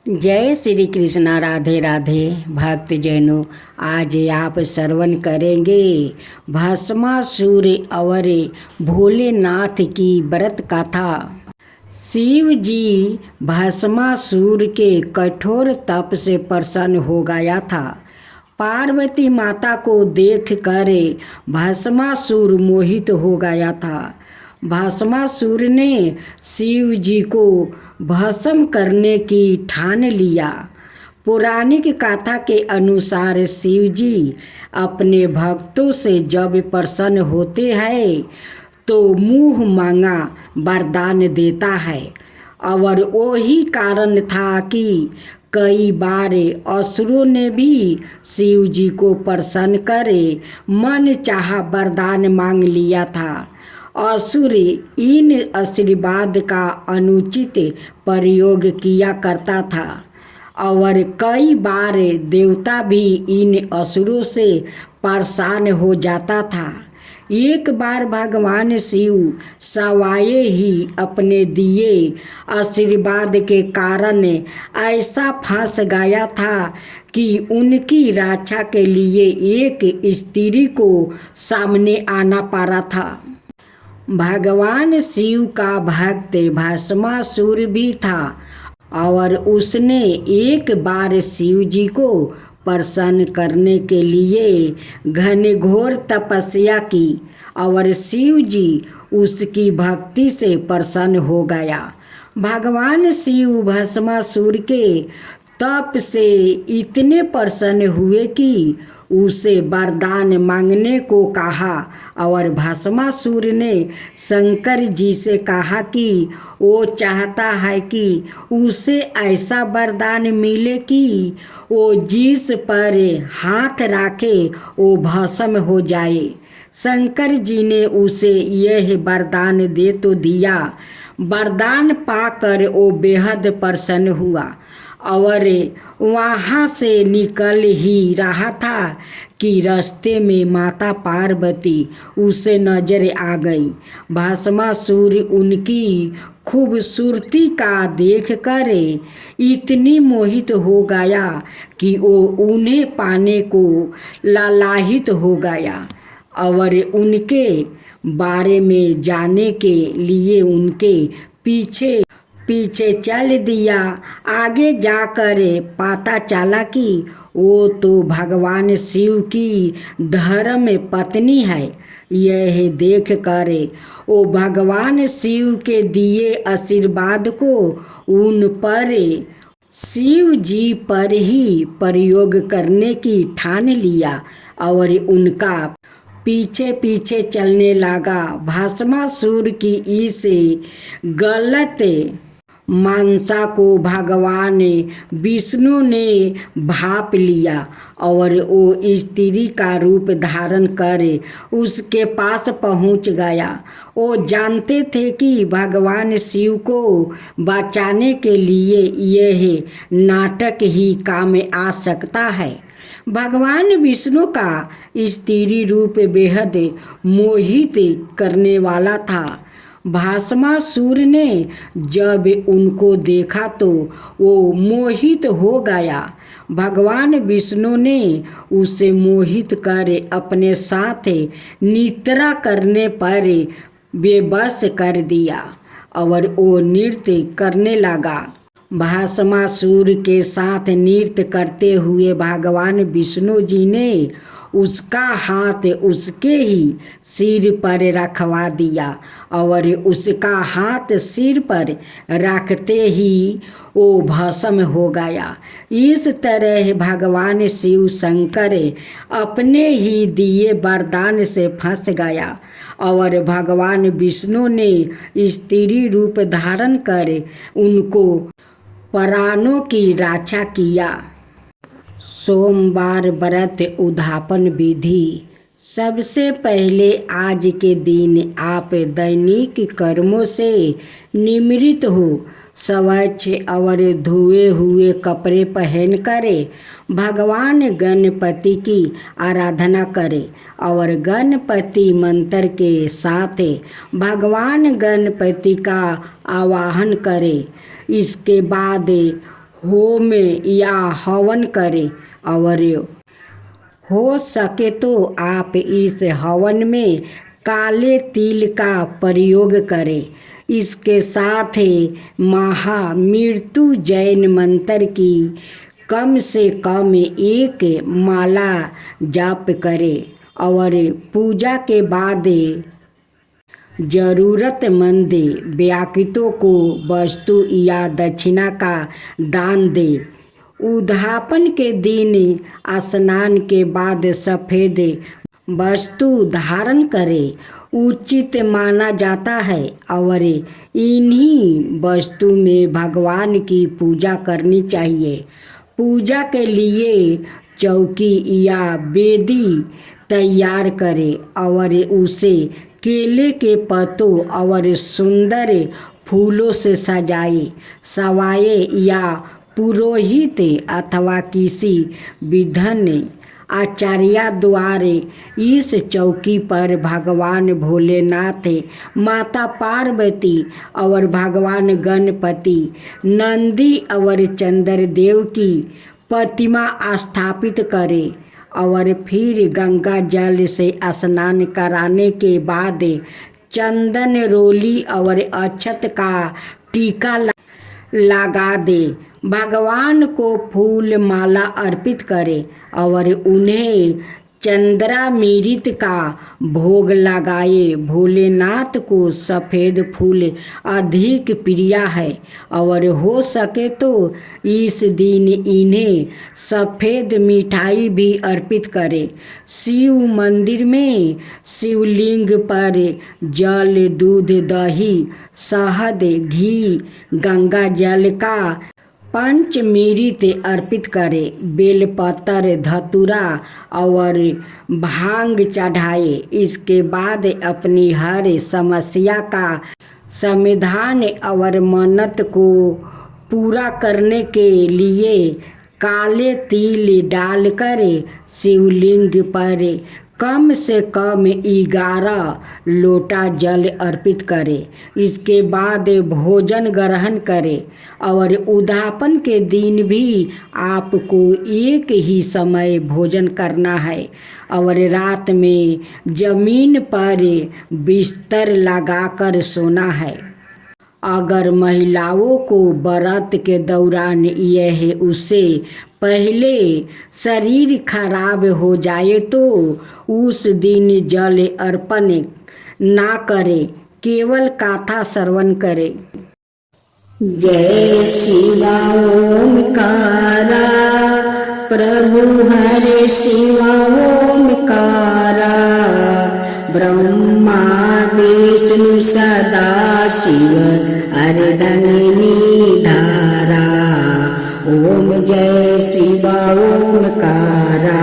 जय श्री कृष्णा। राधे राधे भक्त जैनों, आज आप श्रवण करेंगे भस्मासुर और भोलेनाथ की व्रत कथा। शिव जी भस्मासुर के कठोर तप से प्रसन्न हो गया था। पार्वती माता को देखकर भस्मासुर मोहित हो गया था। भस्मासुर ने शिव जी को भस्म करने की ठान लिया। पौराणिक कथा के अनुसार शिव जी अपने भक्तों से जब प्रसन्न होते हैं तो मुँह मांगा वरदान देता है, और वही कारण था कि कई बार असुरों ने भी शिव जी को प्रसन्न करे मन चाहा वरदान मांग लिया था। असुर इन आशीर्वाद का अनुचित प्रयोग किया करता था, और कई बार देवता भी इन असुरों से परेशान हो जाता था। एक बार भगवान शिव सवाए ही अपने दिए आशीर्वाद के कारण ऐसा फंस गया था कि उनकी रक्षा के लिए एक स्त्री को सामने आना पड़ा था। भगवान शिव का भक्त भस्मासुर भी था, और उसने एक बार शिव जी को प्रसन्न करने के लिए घनघोर तपस्या की, और शिव जी उसकी भक्ति से प्रसन्न हो गया। भगवान शिव भस्मासुर के तप से इतने प्रसन्न हुए कि उसे वरदान मांगने को कहा, और भस्मासुर ने शंकर जी से कहा कि वो चाहता है कि उसे ऐसा वरदान मिले कि वो जिस पर हाथ रखे वो भस्म हो जाए। शंकर जी ने उसे यह वरदान दे तो दिया। वरदान पाकर वो बेहद प्रसन्न हुआ, और वहाँ से निकल ही रहा था कि रास्ते में माता पार्वती उसे नजर आ गई। भस्मासुर उनकी खूबसूरती का देखकर इतनी मोहित हो गया कि वो उन्हें पाने को लालायित हो गया, और उनके बारे में जानने के लिए उनके पीछे पीछे चल दिया। आगे जाकर पता चला कि वो तो भगवान शिव की धर्म पत्नी है। यह देखकर वो भगवान शिव के दिए आशीर्वाद को उन पर शिव जी पर ही प्रयोग करने की ठान लिया, और उनका पीछे पीछे चलने लगा। भस्मासुर की इस गलत मानसा को भगवान विष्णु ने भाप लिया, और वो स्त्री का रूप धारण कर उसके पास पहुंच गया। वो जानते थे कि भगवान शिव को बचाने के लिए यह नाटक ही काम आ सकता है। भगवान विष्णु का स्त्री रूप बेहद मोहित करने वाला था। भस्मासुर ने जब उनको देखा तो वो मोहित हो गया। भगवान विष्णु ने उसे मोहित कर अपने साथ निद्रा करने पर बेबस कर दिया, और वो नृत्य करने लगा। भस्मासुर के साथ नृत्य करते हुए भगवान विष्णु जी ने उसका हाथ उसके ही सिर पर रखवा दिया, और उसका हाथ सिर पर रखते ही वो भस्म हो गया। इस तरह भगवान शिव शंकर अपने ही दिए वरदान से फंस गया, और भगवान विष्णु ने स्त्री रूप धारण कर उनको प्राणों की रक्षा किया। सोमवार व्रत उद्यापन विधि। सबसे पहले आज के दिन आप दैनिक कर्मों से निवृत्त हो स्वच्छ और धोए हुए कपड़े पहनकर भगवान गणपति की आराधना करें, और गणपति मंत्र के साथ भगवान गणपति का आवाहन करें। इसके बाद होम या हवन करें और हो सके तो आप इस हवन में काले तिल का प्रयोग करें। इसके साथ ही महामृत्युंजय मंत्र की कम से कम एक माला जाप करें और पूजा के बाद जरूरतमंद व्यक्तियों को वस्तु या दक्षिणा का दान दे। उद्यापन के दिन स्नान के बाद सफ़ेद वस्तु धारण करें उचित माना जाता है और इन्हीं वस्तु में भगवान की पूजा करनी चाहिए। पूजा के लिए चौकी या वेदी तैयार करें और उसे केले के पत्तों और सुंदर फूलों से सवाए या पुरोहित अथवा किसी विद्वान आचार्य द्वारा इस चौकी पर भगवान भोलेनाथ, माता पार्वती और भगवान गणपति, नंदी और चंद्रदेव की प्रतिमा स्थापित करें और फिर गंगा जल से स्नान कराने के बाद चंदन रोली और अक्षत का टीका लगा दे। भगवान को फूल माला अर्पित करें और उन्हें चंद्रामृत का भोग लगाए। भोलेनाथ को सफ़ेद फूल अधिक प्रिय है और हो सके तो इस दिन इन्हें सफ़ेद मिठाई भी अर्पित करें। शिव मंदिर में शिवलिंग पर जल, दूध, दही, शहद, घी, गंगा जल का पंचामृत अर्पित करें। बेलपत्र, धतूरा और भांग चढ़ाए। इसके बाद अपनी हर समस्या का समाधान और मन्नत को पूरा करने के लिए काले तिल डालकर शिवलिंग पर कम से कम 11 लोटा जल अर्पित करें। इसके बाद भोजन ग्रहण करें और उद्यापन के दिन भी आपको एक ही समय भोजन करना है और रात में जमीन पर बिस्तर लगाकर सोना है। अगर महिलाओं को व्रत के दौरान यह उससे पहले शरीर खराब हो जाए तो उस दिन जल अर्पण ना करें, केवल कथा श्रवण करें। जय शिवा ओमकारा, प्रभु हरे शिवा ओमकारा, ब्रह्मा विष्णु सदा शिव अर्धंगिनी धारा। ओम जय शिवा ओमकारा,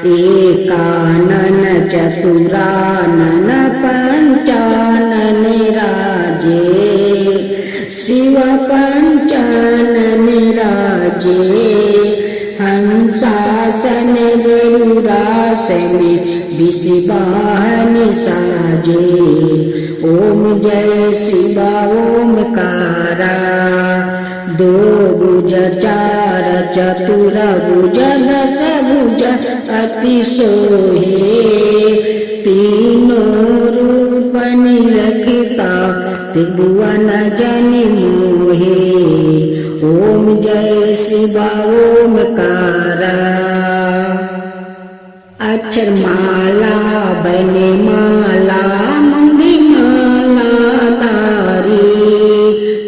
एकानन चतुरानन पंचानन राजे, शिव पंचानन राजे। हंसासन गरुड़ासन विषवाहन साजे। ओम जय शिवा ओमकारा, दो भुज चार चतुर भुज दस भुज अति सोहे, तीनों रूप निरखता त्रिभुवन जन मोहे। ओम जय शिवा ओमकारा, अक्षर माला बने माला मंदी माला तारी,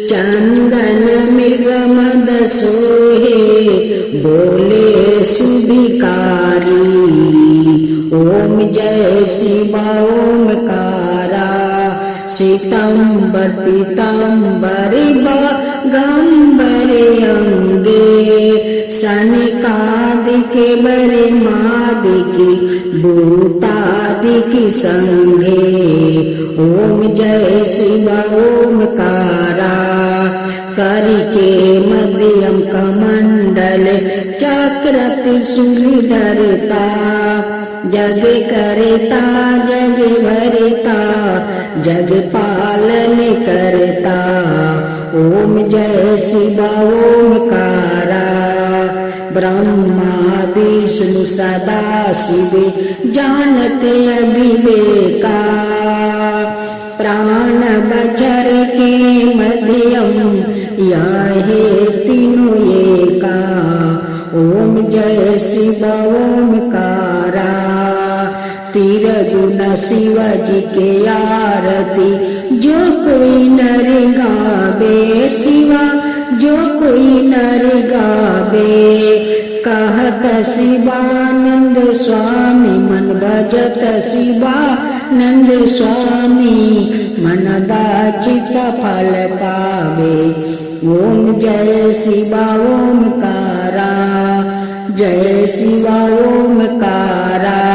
चंदन मृग मद सोहे बोले सुभिकारी। ओम जय शिवा ओमकारा, श्वेतांबर पीतांबर गंबर अंगे, सनकादिक बरे मादिकी भूतादिकी संगे। ओम जय शिवा ओमकारा, करके मध्यम कमंडल चक्र त्रिशूल धरता, जग करता जग भरता, जग पालन करता। ओम जय शिवा ओमकारा। ब्रह्मा विष्णु सदा शिव जानते अविवेका। प्राण बचर के मध्यम यह तीनों एका। ओम जय शिव ओमकारा। तिरगुण शिव जी के आरती जो कोई नर गावे शिवा जो कोई नर गावे। कहत शिवानंद स्वामी मन भजत शिवानंद स्वामी मन वांछित फल पावे। ओम जय शिवा ओमकारा जय शिवा ओमकारा।